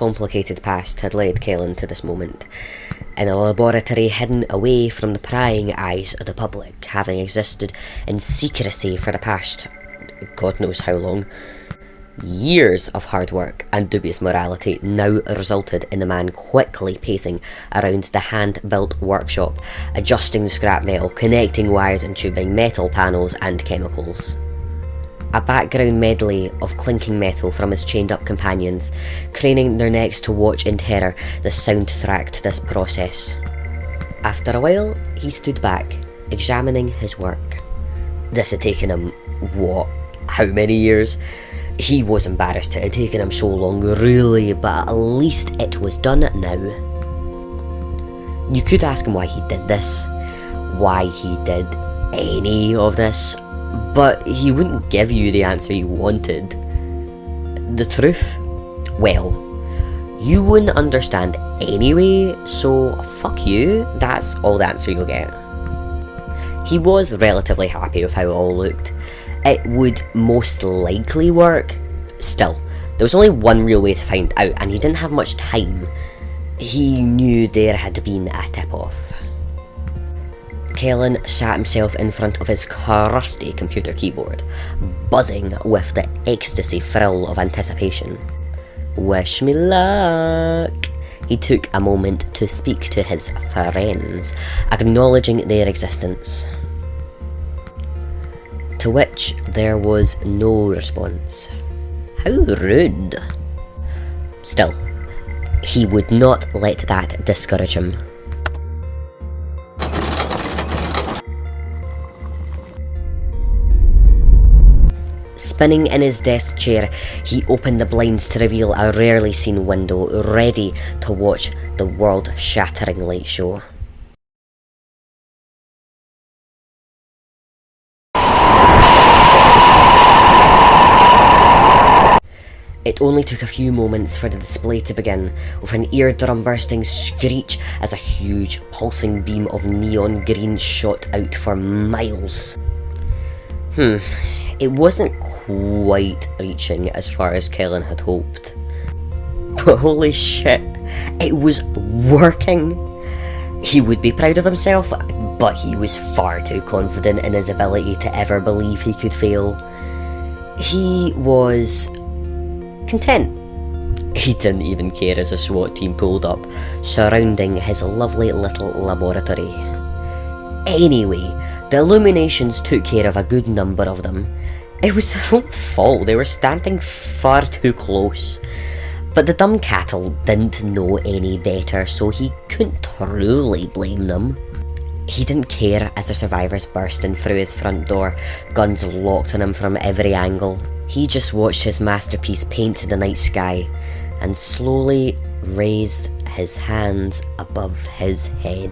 complicated past had led Kellen to this moment, in a laboratory hidden away from the prying eyes of the public, having existed in secrecy for the past God knows how long. Years of hard work and dubious morality now resulted in the man quickly pacing around the hand-built workshop, adjusting scrap metal, connecting wires and tubing, metal panels and chemicals. A background medley of clinking metal from his chained-up companions, craning their necks to watch in terror the soundtrack to this process. After a while, he stood back, examining his work. This had taken him, what, how many years? He was embarrassed it had taken him so long, really, but at least it was done now. You could ask him why he did this, why he did any of this, but he wouldn't give you the answer you wanted. The truth? Well, you wouldn't understand anyway, so fuck you, that's all the answer you'll get. He was relatively happy with how it all looked. It would most likely work. Still, there was only one real way to find out, and he didn't have much time. He knew there had been a tip-off. Kellen sat himself in front of his crusty computer keyboard, buzzing with the ecstasy thrill of anticipation. Wish me luck! He took a moment to speak to his friends, acknowledging their existence. To which there was no response. How rude. Still, he would not let that discourage him. Spinning in his desk chair, he opened the blinds to reveal a rarely seen window, ready to watch the world-shattering light show. It only took a few moments for the display to begin, with an eardrum-bursting screech as a huge, pulsing beam of neon green shot out for miles. It wasn't quite reaching as far as Kellen had hoped. But holy shit, it was working! He would be proud of himself, but he was far too confident in his ability to ever believe he could fail. He was content. He didn't even care as a SWAT team pulled up, surrounding his lovely little laboratory. Anyway, the illuminations took care of a good number of them. It was their own fault, they were standing far too close. But the dumb cattle didn't know any better, so he couldn't truly blame them. He didn't care as the survivors burst in through his front door, guns locked on him from every angle. He just watched his masterpiece paint the night sky, and slowly raised his hands above his head.